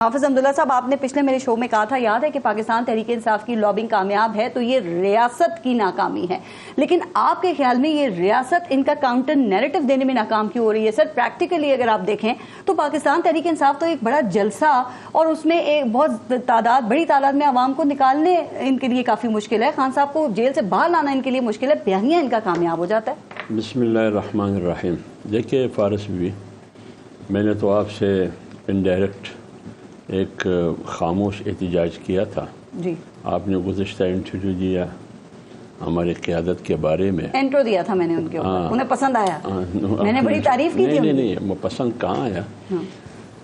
حافظ حمداللہ صاحب، آپ نے پچھلے میرے شو میں کہا تھا، یاد ہے کہ پاکستان تحریک انصاف کی لابنگ کامیاب ہے تو یہ ریاست کی ناکامی ہے، لیکن آپ کے خیال میں یہ ریاست ان کا کاؤنٹر نیریٹو دینے میں ناکام کیوں ہو رہی ہے؟ سر پریکٹیکلی اگر آپ دیکھیں تو پاکستان تحریک انصاف تو ایک بڑا جلسہ اور اس میں ایک بہت بڑی تعداد میں عوام کو نکالنے ان کے لیے کافی مشکل ہے، خان صاحب کو جیل سے باہر لانا ان کے لیے مشکل ہے، بیانیہ ان کا کامیاب ہو جاتا ہے۔ بسم اللہ الرحمن الرحیم۔ دیکھیے فارس بھی، میں نے تو آپ سے انڈائریکٹ ایک خاموش احتجاج کیا تھا جی، آپ نے گزشتہ انٹرویو دیا ہماری قیادت کے بارے میں، انٹرو دیا تھا میں نے ان کے اوپر، انہیں پسند آیا، میں نے بڑی تعریف کی تھی۔ نہیں پسند کہاں آیا،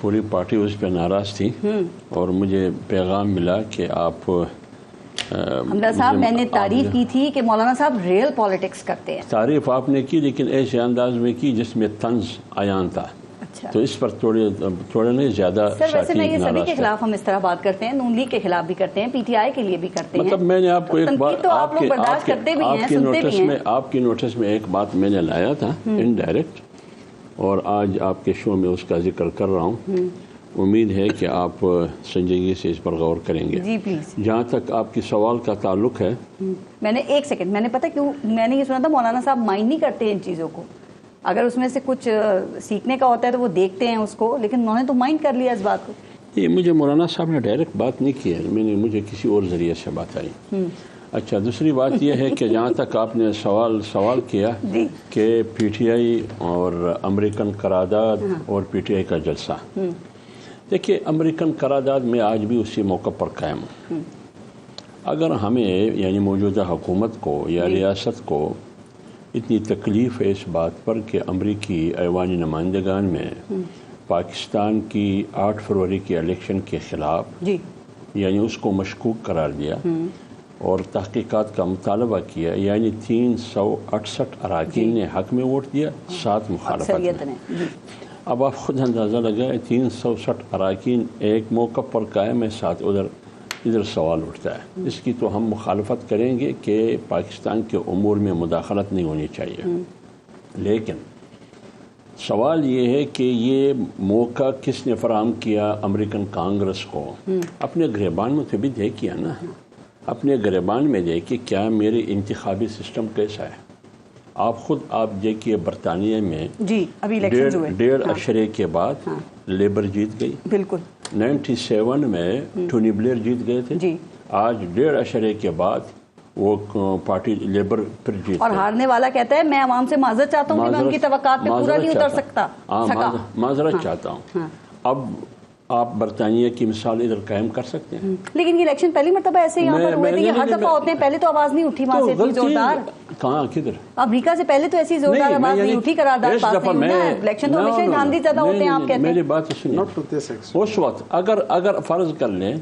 پوری پارٹی اس پہ ناراض تھی اور مجھے پیغام ملا کہ آپ حمدہ صاحح میں نے تعریف کی تھی کہ مولانا صاحب ریئل پالیٹکس کرتے ہیں۔ تعریف آپ نے کی لیکن ایسے انداز میں کی جس میں طنز عیان تھا، تو اس پر تھوڑے نہیں زیادہ سر ویسے میں یہ سبھی کے خلاف ہم اس طرح بات کرتے ہیں، نون لیگ کے خلاف بھی کرتے ہیں، پی ٹی آئی کے لیے بھی کرتے ہیں، مطلب میں نے آپ کو ایک بات تو آپ لوگ برداشت کرتے بھی ہیں، سنتے بھی ہیں۔ آپ کی نوٹس میں ایک بات میں نے لایا تھا انڈائریکٹ، اور آج آپ کے شو میں اس کا ذکر کر رہا ہوں، امید ہے کہ آپ سنجیدگی سے اس پر غور کریں گے۔ جی پلیز۔ جہاں تک آپ کی سوال کا تعلق ہے، میں نے ایک سیکنڈ، میں نے پتہ کیوں میں نے یہ سنا تھا مولانا صاحب مائنڈ نہیں کرتے ان چیزوں کو، اگر اس میں سے کچھ سیکھنے کا ہوتا ہے تو وہ دیکھتے ہیں اس کو، لیکن انہوں نے تو مائنڈ کر لیا اس بات کو۔ یہ مجھے مولانا صاحب نے ڈائریکٹ بات نہیں کی ہے، مجھے کسی اور ذریعے سے بات آئی۔ اچھا، دوسری بات یہ ہے کہ جہاں تک آپ نے سوال کیا کہ پی ٹی آئی اور امریکن قرارداد اور پی ٹی آئی کا جلسہ، دیکھیے امریکن قرارداد میں آج بھی اسی موقع پر قائم ہوں۔ اگر ہمیں یعنی موجودہ حکومت کو یا ریاست کو اتنی تکلیف ہے اس بات پر کہ امریکی ایوانی نمائندگان میں پاکستان کی 8 فروری کی الیکشن کے خلاف یعنی اس کو مشکوک قرار دیا اور تحقیقات کا مطالبہ کیا، یعنی 368 اراکین نے حق میں ووٹ دیا، 7 مخالفت میں۔ اب آپ خود اندازہ لگائیں، 360 اراکین ایک موقع پر قائم ہے، 7 ادھر سوال اٹھتا ہے۔ اس کی تو ہم مخالفت کریں گے کہ پاکستان کے امور میں مداخلت نہیں ہونی چاہیے، لیکن سوال یہ ہے کہ یہ موقع کس نے فراہم کیا امریکن کانگریس کو؟ اپنے گریبان میں تو بھی دیکھیے نا، اپنے گریبان میں دیکھیے کیا میرے انتخابی سسٹم کیسا ہے۔ آپ خود آپ دیکھیے برطانیہ میں 1.5 کے بعد لیبر جیت گئی، بالکل 97 میں ٹونی بلیئر جیت گئے تھے، آج 1.5 کے بعد وہ پارٹی لیبر پھر جیت، اور ہارنے والا کہتا ہے میں عوام سے معذرت چاہتا ہوں کہ میں ان کی توقعات پہ پورا نہیں اتر سکتا، معذرت چاہتا ہوں۔ اب آپ برطانیہ کی مثال ادھر قائم کر سکتے ہیں، لیکن یہ الیکشن پہلی مرتبہ ایسے یہاں پر ہوئے تھے، یہ ہر دفعہ ہوتے ہیں، پہلے تو آواز نہیں اٹھی وہاں سے اتنی زوردار، کہاں کدھر امریکہ سے پہلے تو ایسی زوردار آواز نہیں اٹھی، قرارداد پاس نہیں ہونا ہے، الیکشن تو ہمیشہ گاندھی زیادہ ہوتے ہیں، آپ کہتے ہیں۔ میری بات سنیں، اس وقت اگر فرض کر لیں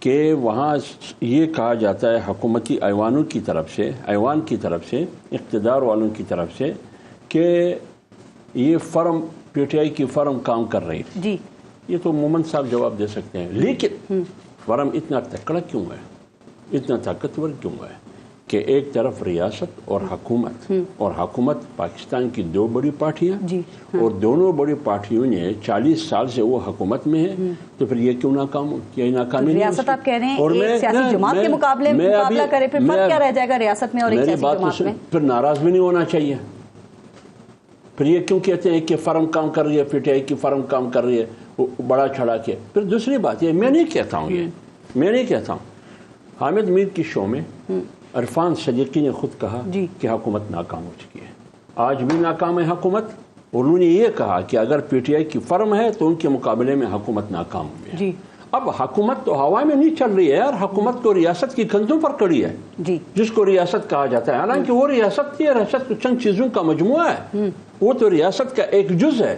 کہ وہاں یہ کہا جاتا ہے حکومتی ایوانوں کی طرف سے، ایوان کی طرف سے، اقتدار والوں کی طرف سے کہ یہ فرم پی ٹی آئی کی فرم کام کر رہی تھی، جی یہ تو مومن صاحب جواب دے سکتے ہیں، لیکن فرم اتنا تکڑا کیوں ہے، اتنا طاقتور کیوں ہے کہ ایک طرف ریاست اور حکومت پاکستان کی 2 بڑی پارٹیاں، اور دونوں بڑی پارٹیوں نے 40 سال سے وہ حکومت میں ہے، تو پھر یہ کیوں ناکامی ریاست آپ کہہ رہے ہیں ایک سیاسی جماعت کے مقابلہ کرے، پھر فرق کیا رہ جائے گا ریاست میں اور ایک سیاسی جماعت میں؟ پھر ناراض بھی نہیں ہونا چاہیے، پھر یہ کیوں کہتے ہیں کہ فرم کام کر رہی ہے، پی ٹی آئی کی فرم کام کر رہی ہے، وہ بڑا چھڑا کے۔ پھر دوسری بات یہ میں نہیں کہتا ہوں، میں نہیں کہتا ہوں، حامد میر کی شو میں عرفان صدیقی نے خود کہا کہ حکومت ناکام ہو چکی ہے، آج بھی ناکام ہے حکومت، اور انہوں نے یہ کہا کہ اگر پی ٹی آئی کی فرم ہے تو ان کے مقابلے میں حکومت ناکام ہوئی ہے۔ اب حکومت تو ہوا میں نہیں چل رہی ہے یار، حکومت تو ریاست کی کندھوں پر کڑی ہے، جس کو ریاست کہا جاتا ہے، حالانکہ وہ ریاست کی ریاست تو چند چیزوں کا مجموعہ ہے، وہ تو ریاست کا ایک جز ہے۔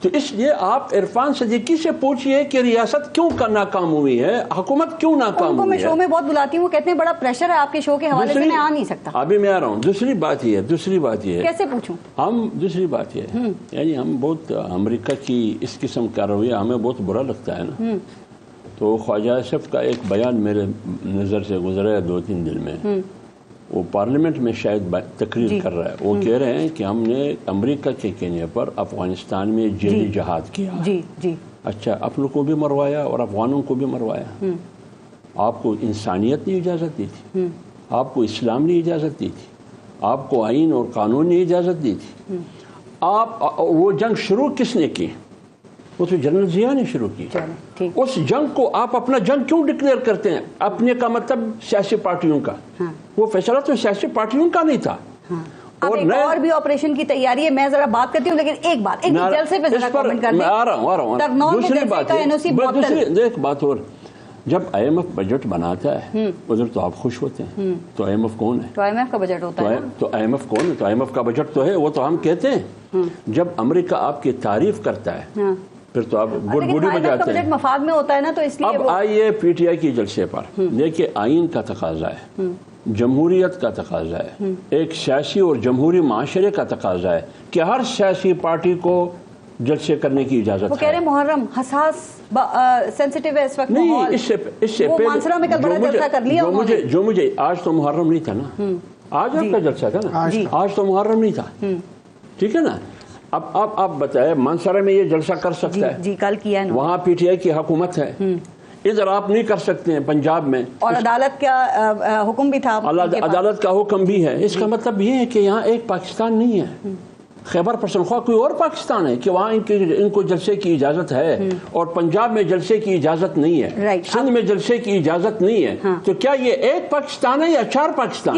تو اس لیے آپ عرفان صدیقی سے پوچھئے کہ ریاست کیوں ناکام ہوئی ہے، حکومت کیوں ناکام ہوئی ہے۔ میں شو میں بہت بلاتی ہوں، وہ کہتے ہیں بڑا پریشر ہے آپ کے شو کے حوالے سے، میں آ نہیں سکتا۔ ابھی میں آ رہا ہوں، دوسری بات یہ ہے کیسے پوچھوں دوسری بات یہ ہے، یعنی ہم بہت امریکہ کی اس قسم کا رویہ ہمیں بہت برا لگتا ہے نا، تو خواجہ آصف کا ایک بیان میرے نظر سے گزرا ہے 2-3 دن میں، وہ پارلیمنٹ میں شاید تقریر کر رہا ہے، وہ کہہ رہے ہیں کہ ہم نے امریکہ کے کہنے پر افغانستان میں جیلی جہاد کیا، اچھا اپنوں کو بھی مروایا اور افغانوں کو بھی مروایا. آپ کو انسانیت نے اجازت دی تھی, آپ کو اسلام نے اجازت دی تھی, آپ کو آئین اور قانون نے اجازت دی تھی. آپ وہ جنگ شروع کس نے کی؟ وہ تو جنرل ضیاء نے شروع کی. اس جنگ کو آپ اپنا جنگ کیوں ڈکلیئر کرتے ہیں؟ اپنے کا مطلب سیاسی پارٹیوں کا. وہ فیصلہ تو سیاسی پارٹیوں کا نہیں تھا. اور بھی آپریشن کی تیاری ہے. میں ذرا بات کرتی ہوں, لیکن ایک بات جلسے پہ ذرا کامنٹ کر دیں. آ رہا ہوں. دوسری بات ایک بات اور, جب آئی ایم ایف بجٹ بناتا ہے ادھر تو آپ خوش ہوتے ہیں. تو آئی ایم ایف کون ہے؟ تو آئی ایم ایف کا بجٹ ہوتا ہے. تو آئی ایم ایف کون ہے؟ تو آئی ایم ایف کا بجٹ تو ہے, وہ تو ہم کہتے ہیں. جب امریکہ آپ کی تعریف کرتا ہے پھر تو آپ گڑگڑی بجاتے ہیں. مفاد میں ہوتا ہے نا, تو اس لیے اب آئیے پی ٹی آئی کی جلسے پر دیکھیے, آئین کا تقاضا ہے, جمہوریت کا تقاضا ہے, ایک سیاسی اور جمہوری معاشرے کا تقاضا ہے کہ ہر سیاسی پارٹی کو جلسے کرنے کی اجازت ہے. وہ کہہ رہے ہیں محرم حساس سینسٹیو ہے اس وقت. نہیں, اس سے پہلے مانسرا میں کل بڑا جلسہ کر لیا جو مجھے آج تو محرم نہیں تھا نا, آج آپ کا جلسہ تھا نا, آج تو محرم نہیں تھا. ٹھیک ہے نا. اب آپ بتائیں, مانسرا میں یہ جلسہ کر سکتا ہے, جی کل کیا ہے, وہاں پی ٹی آئی کی حکومت ہے. ادھر آپ نہیں کر سکتے ہیں پنجاب میں, اور عدالت کا حکم بھی تھا. عدالت کا حکم بھی ہے. اس کا مطلب یہ ہے کہ یہاں ایک پاکستان نہیں ہے. خیبر پختونخوا کوئی اور پاکستان ہے کہ وہاں ان کو جلسے کی اجازت ہے, اور پنجاب میں جلسے کی اجازت نہیں ہے, سندھ میں جلسے کی اجازت نہیں ہے. تو کیا یہ ایک پاکستان ہے یا 4 پاکستان؟